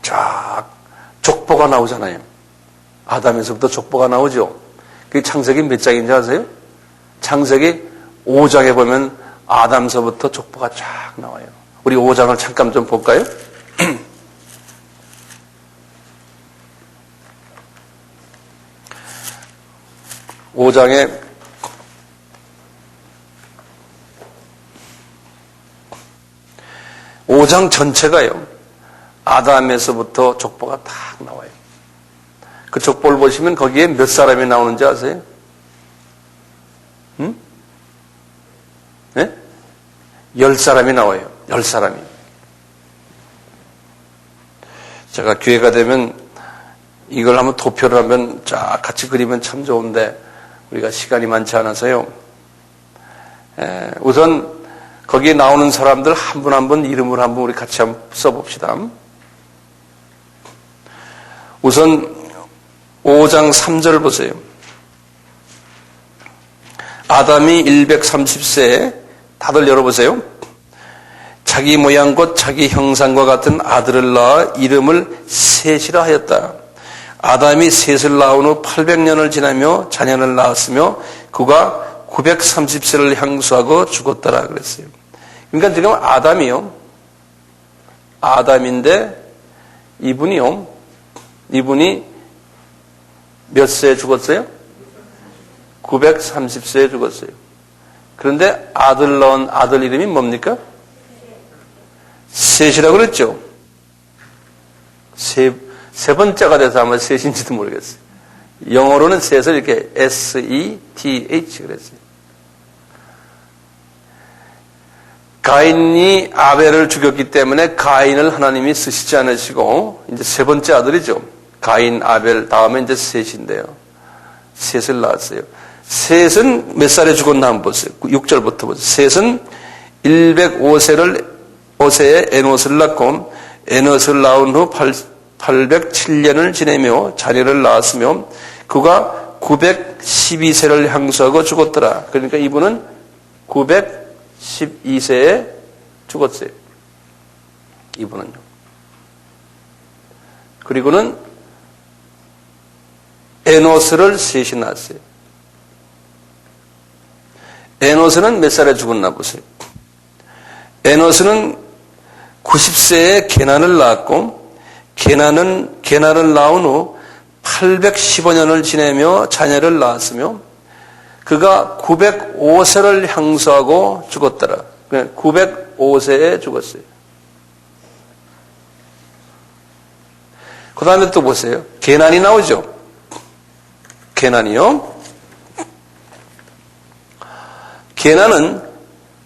쫙 족보가 나오잖아요. 아담에서부터 족보가 나오죠. 그게 창세기 몇 장인지 아세요? 창세기 5장에 보면 아담서부터 족보가 쫙 나와요. 우리 5장을 잠깐 좀 볼까요? 5장에 5장 전체가요. 아담에서부터 족보가 딱 나와요. 그 족보를 보시면 거기에 몇 사람이 나오는지 아세요? 응? 네? 10사람이 나와요. 10사람이. 제가 기회가 되면 이걸 한번 도표를 하면 쫙 같이 그리면 참 좋은데 우리가 시간이 많지 않아서요. 우선 거기에 나오는 사람들 한 분 한 분 이름을 한번 우리 같이 한번 써봅시다. 우선 5장 3절 보세요. 아담이 130세에 다들 열어보세요. 자기 모양 곧 자기 형상과 같은 아들을 낳아 이름을 셋이라 하였다. 아담이 셋을 낳은 후 800년을 지나며 자녀를 낳았으며 그가 930세를 향수하고 죽었더라 그랬어요. 그러니까 지금 아담인데 이분이 몇 세에 죽었어요? 930세에 죽었어요. 그런데 아들 낳은 아들 이름이 뭡니까? 셋이라고 그랬죠? 세 번째가 돼서 아마 셋인지도 모르겠어요. 영어로는 셋을 이렇게 S-E-T-H 그랬어요. 가인이 아벨을 죽였기 때문에 가인을 하나님이 쓰시지 않으시고 이제 세 번째 아들이죠. 가인, 아벨 다음에 이제 셋인데요. 셋을 낳았어요. 셋은 몇 살에 죽었나 한번 보세요. 6절부터 보세요. 셋은 105세에 에노스를 낳고 에노스를 낳은 후 807년을 지내며 자녀를 낳았으며 그가 912세를 향수하고 죽었더라. 그러니까 이분은 912세에 죽었어요. 이분은요. 그리고는 에노스를 셋이 낳았어요. 에노스는 몇 살에 죽었나 보세요. 에노스는 90세에 게난을 낳았고 게난을 낳은 후 815년을 지내며 자녀를 낳았으며 그가 905세를 향수하고 죽었더라. 905세에 죽었어요. 그 다음에 또 보세요. 게난이 나오죠. 게난이요. 게난은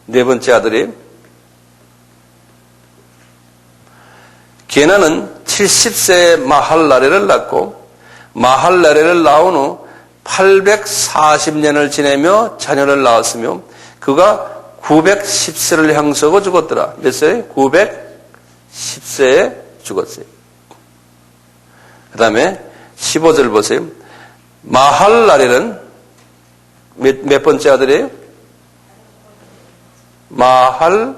네 번째 아들이에요. 게난은 70세에 마할라레를 낳고 마할라레를 낳은 후 840년을 지내며 자녀를 낳았으며 그가 910세를 향수하고 죽었더라. 몇 세에? 910세에 죽었어요. 그 다음에 15절 보세요. 마할랄렐은 몇 번째 아들이에요? 마할랄렐은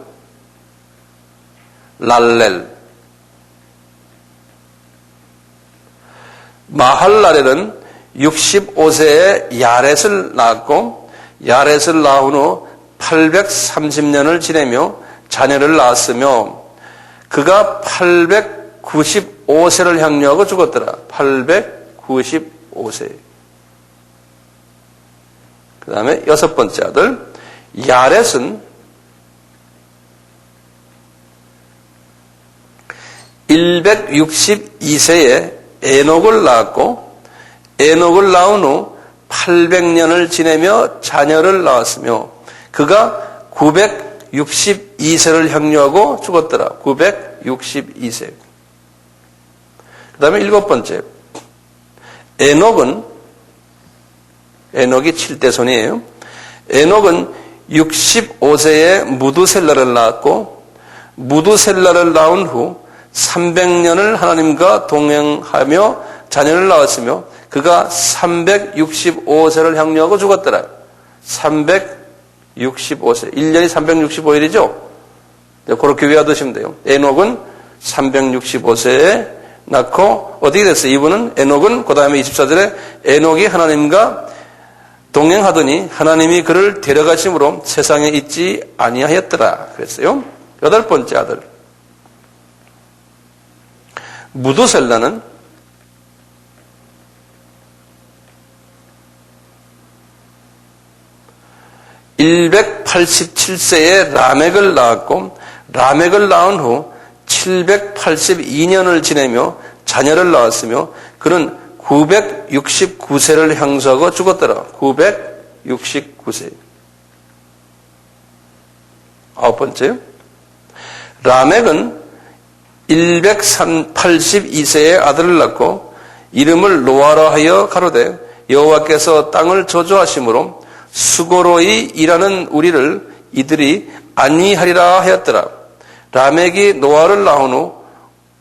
65세에 야렛을 낳았고 야렛을 낳은 후 830년을 지내며 자녀를 낳았으며 그가 895세를 향유하고 죽었더라. 895세. 그 다음에 여섯 번째 아들 야렛은 162세에 에녹을 낳았고 에녹을 낳은 후 800년을 지내며 자녀를 낳았으며 그가 962세를 향유하고 죽었더라. 962세. 그 다음에 일곱 번째 에녹이 7대 손이에요. 에녹은 65세에 무두셀라를 낳았고 무두셀라를 낳은 후 300년을 하나님과 동행하며 자녀를 낳았으며 그가 365세를 향유하고 죽었더라. 365세. 1년이 365일이죠? 그렇게 외워두시면 돼요. 에녹은 365세에 낳고 어떻게 됐어요? 이분은 에녹은 그 다음에 24절에 에녹이 하나님과 동행하더니 하나님이 그를 데려가심으로 세상에 있지 아니하였더라. 그랬어요. 여덟 번째 아들 무두셀라는 187세에 라멕을 낳았고 라멕을 낳은 후 782년을 지내며 자녀를 낳았으며 그는 969세를 향수하고 죽었더라. 969세. 아홉 번째 라멕은 182세에 아들을 낳고 이름을 노아라 하여 가로되 여호와께서 땅을 저주하심으로 수고로이 일하는 우리를 이들이 안위하리라 하였더라. 라멕이 노아를 낳은 후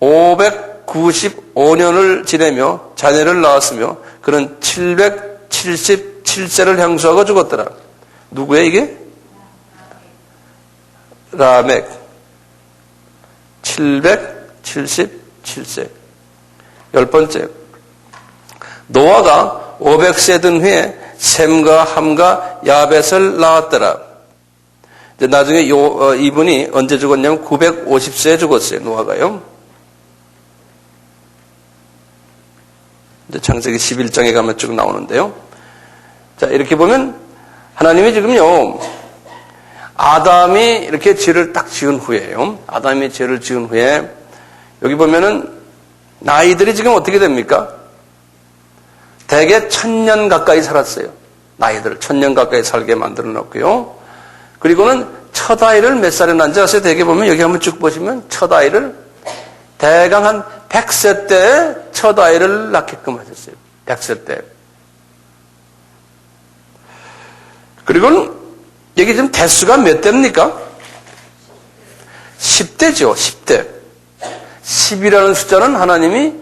595년을 지내며 자녀를 낳았으며 그는 777세를 향수하고 죽었더라. 누구야 이게? 라멕. 777세. 열 번째 노아가 500세 된 후에 셈과 함과 야벳을 낳았더라. 이제 나중에 이분이 언제 죽었냐면 950세에 죽었어요. 노아가요. 이제 창세기 11장에 가면 쭉 나오는데요. 자, 이렇게 보면 하나님이 지금요, 아담이 이렇게 죄를 딱 지은 후에요. 아담이 죄를 지은 후에 여기 보면은 나이들이 지금 어떻게 됩니까? 대개 1000년 가까이 살았어요. 나이들을 1000년 가까이 살게 만들어 놓고요. 그리고는 첫 아이를 몇 살에 낳은지 아세요? 대개 보면 여기 한번 쭉 보시면 첫 아이를 대강 한 100세 때 첫 아이를 낳게끔 하셨어요. 100세 때. 그리고는 여기 지금 대수가 몇 대입니까? 10대죠. 10대. 10이라는 숫자는 하나님이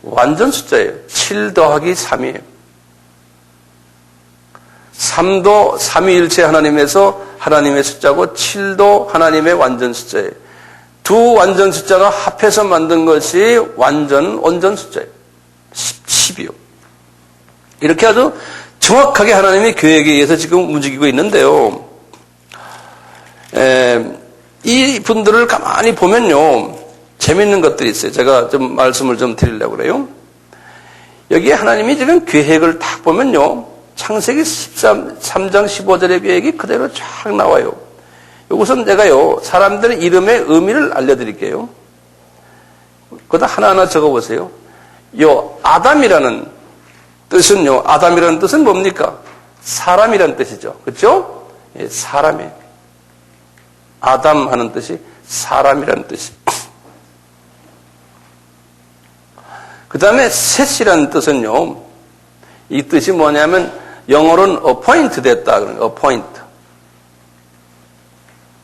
완전 숫자예요. 7 더하기 3이에요. 3도 삼위일체 하나님에서 하나님의 숫자고 7도 하나님의 완전 숫자예요. 두 완전 숫자가 합해서 만든 것이 온전 숫자예요. 10이요. 이렇게 아주 정확하게 하나님의 계획에 의해서 지금 움직이고 있는데요. 이 분들을 가만히 보면요. 재밌는 것들이 있어요. 제가 좀 말씀을 좀 드리려고 그래요. 여기에 하나님이 지금 계획을 딱 보면요. 창세기 3장 15절의 계획이 그대로 쫙 나와요. 우선 제가요, 사람들의 이름의 의미를 알려드릴게요. 그거 하나하나 적어보세요. 아담이라는 뜻은요, 아담이라는 뜻은 뭡니까? 사람이라는 뜻이죠. 그렇죠? 예, 사람이에요. 아담 하는 뜻이 사람이라는 뜻이에요. 그 다음에 셋이라는 뜻은요, 이 뜻이 뭐냐면 영어로는 appoint 됐다. 그런 appoint.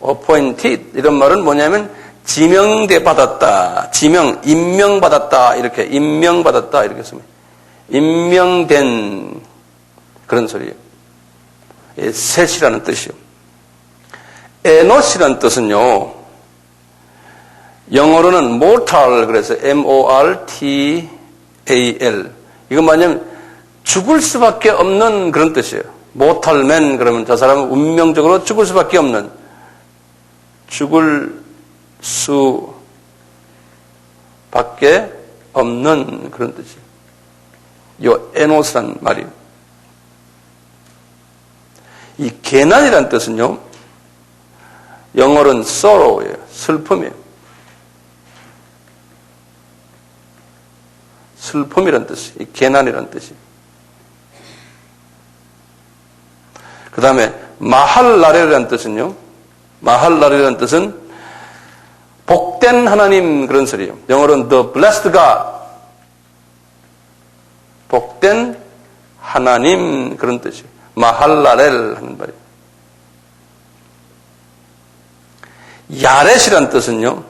appointed 이런 말은 뭐냐면 지명대 받았다. 임명받았다. 이렇게 임명받았다. 이렇게 씁니다. 임명된 그런 소리예요. 셋이라는 뜻이요. 에노스라는 뜻은요. 영어로는 mortal 그래서 mortal. 이건 뭐냐면 죽을 수밖에 없는 그런 뜻이에요. 모탈맨 그러면 저 사람은 운명적으로 죽을 수밖에 없는, 죽을 수밖에 없는 그런 뜻이에요. 요 에노스란 말이에요. 이 개난이란 뜻은요, 영어로는 sorrow예요. 슬픔이에요. 슬픔이란 뜻이, 이 개난이란 뜻이. 그 다음에 마할라렐이라는 뜻은요, 마할라렐이라는 뜻은 복된 하나님 그런 소리예요. 영어로는 the blessed God. 복된 하나님 그런 뜻이에요. 마할라렐 하는 말이에요. 야렛이라는 뜻은요,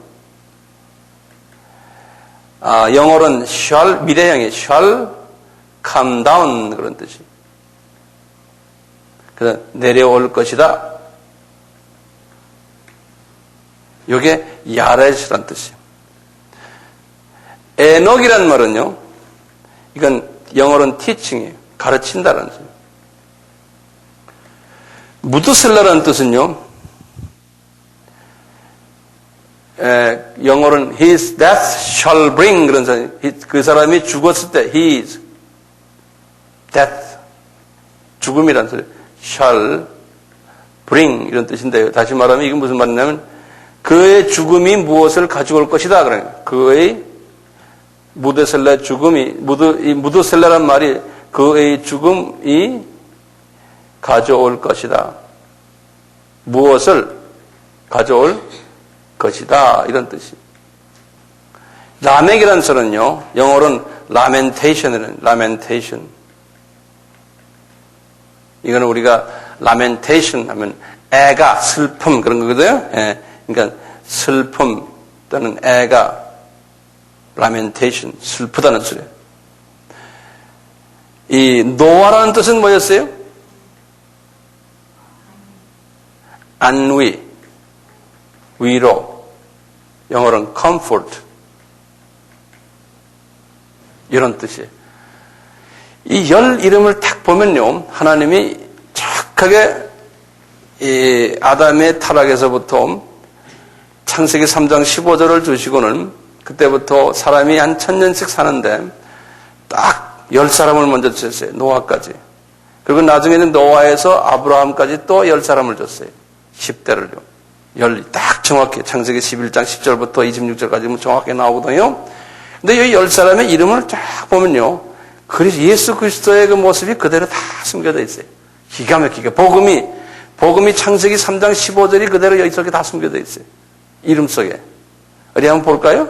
영어로는 shall, 미래형의 shall come down 그런 뜻이에요. 그래서 내려올 것이다. 이게 야렛이라는 뜻이에요. 에녹이라는 말은요, 이건 영어로는 teaching이에요. 가르친다라는 뜻이에요. 무드셀라라는 뜻은요, 영어로는 his death shall bring 그런 사람, 그 사람이 죽었을 때 his death, 죽음이라는 소리, shall bring 이런 뜻인데요. 다시 말하면 이게 무슨 말이냐면 그의 죽음이 무엇을 가져올 것이다. 그러니까 그의 무드셀라 죽음이, 이 무드셀라란 말이 그의 죽음이 가져올 것이다. 무엇을 가져올 것이다. 이런 뜻이. 라멕이라는 소리는요, 영어로는 lamentation이라는, lamentation. 이거는 우리가 lamentation 하면 애가, 슬픔 그런 거거든요. 예. 그러니까 슬픔 또는 애가, lamentation, 슬프다는 소리예요. 이 노아라는 뜻은 뭐였어요? 안위, 위로, 영어로는 comfort 이런 뜻이에요. 이 열 이름을 딱 보면요, 하나님이 정확하게 이 아담의 타락에서부터 창세기 3장 15절을 주시고는 그때부터 사람이 한 1000년씩 사는데 딱 10사람을 먼저 주셨어요. 노아까지. 그리고 나중에는 노아에서 아브라함까지 또 10사람을 줬어요. 10대를요. 딱 정확히 창세기 11장 10절부터 26절까지 정확히 나오거든요. 근데 이 10사람의 이름을 쫙 보면요, 그래서 예수 그리스도의 그 모습이 그대로 다 숨겨져 있어요. 기가 막히게. 복음이 창세기 3장 15절이 그대로 여기 속에 다 숨겨져 있어요. 이름 속에. 어디 한번 볼까요?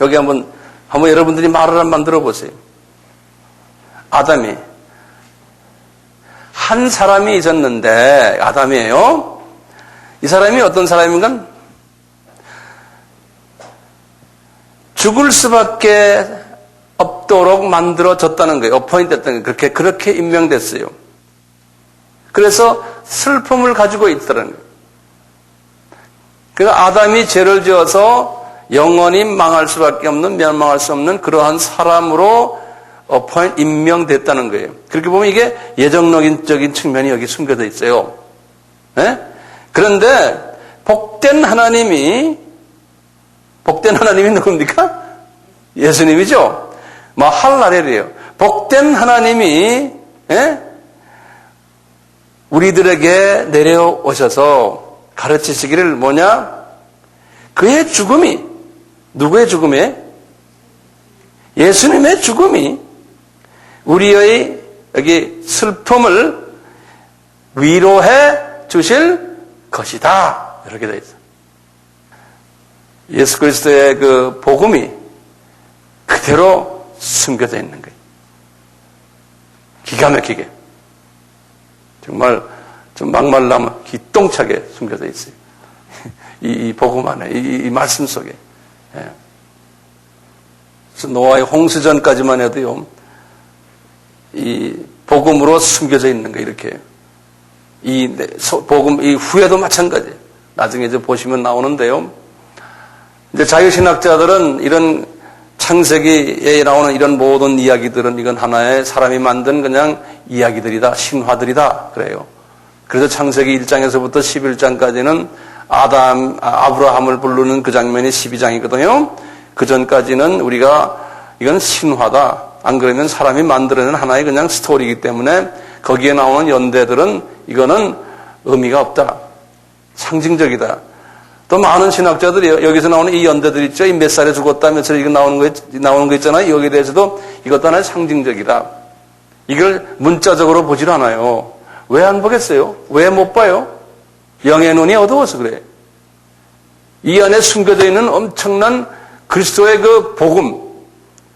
여기 한번 여러분들이 말을 한번 들어보세요. 아담이 한 사람이 있었는데, 아담이에요. 이 사람이 어떤 사람인가? 죽을 수밖에 없도록 만들어졌다는 거예요. 어포인트됐다는 거예요. 그렇게 임명됐어요. 그래서 슬픔을 가지고 있더라는 거예요. 그래서 아담이 죄를 지어서 영원히 망할 수밖에 없는, 멸망할 수 없는 그러한 사람으로 임명됐다는 거예요. 그렇게 보면 이게 예정론적인 측면이 여기 숨겨져 있어요. 네? 그런데 복된 하나님이 누굽니까? 예수님이죠. 할라렐이에요. 복된 하나님이 우리들에게 내려오셔서 가르치시기를 뭐냐? 그의 죽음이, 누구의 죽음이에요? 예수님의 죽음이 우리의 여기 슬픔을 위로해 주실 것이다. 이렇게 되어 있어요. 예수 그리스도의 그 복음이 그대로 숨겨져 있는 거예요. 기가 막히게. 정말 좀 막말라면 기똥차게 숨겨져 있어요. 이 복음 안에, 이 말씀 속에. 예. 그래서 노아의 홍수전까지만 해도요, 이 복음으로 숨겨져 있는 거예요, 이렇게. 이 복음, 이 후에도 마찬가지예요. 나중에 이제 보시면 나오는데요. 이제 자유신학자들은 이런 창세기에 나오는 이런 모든 이야기들은 이건 하나의 사람이 만든 그냥 이야기들이다, 신화들이다 그래요. 그래서 창세기 1장에서부터 11장까지는 아브라함을 부르는 그 장면이 12장이거든요. 그 전까지는 우리가 이건 신화다. 안 그러면 사람이 만들어낸 하나의 그냥 스토리이기 때문에 거기에 나오는 연대들은 이거는 의미가 없다. 상징적이다. 또 많은 신학자들이 여기서 나오는 이 연대들 있죠. 이 몇 살에 죽었다, 몇 살에 이거 나오는 거 있잖아요. 여기에 대해서도 이것도 하나의 상징적이다. 이걸 문자적으로 보질 않아요. 왜 안 보겠어요? 왜 못 봐요? 영의 눈이 어두워서 그래. 이 안에 숨겨져 있는 엄청난 그리스도의 그 복음,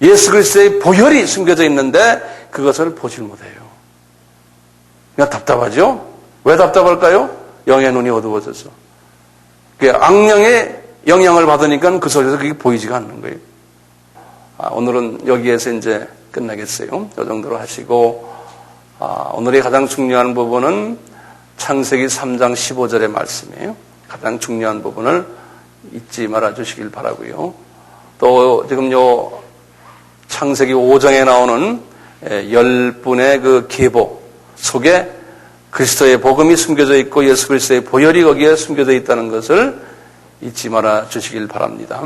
예수 그리스도의 보혈이 숨겨져 있는데 그것을 보질 못해요. 그냥 답답하죠? 왜 답답할까요? 영의 눈이 어두워져서. 악령의 영향을 받으니까 그 속에서 그게 보이지가 않는 거예요. 오늘은 여기에서 이제 끝나겠어요. 이 정도로 하시고, 오늘의 가장 중요한 부분은 창세기 3장 15절의 말씀이에요. 가장 중요한 부분을 잊지 말아 주시길 바라고요. 또 지금 요 창세기 5장에 나오는 10분의 그 계보 속에 그리스도의 복음이 숨겨져 있고 예수 그리스도의 보혈이 거기에 숨겨져 있다는 것을 잊지 말아 주시길 바랍니다.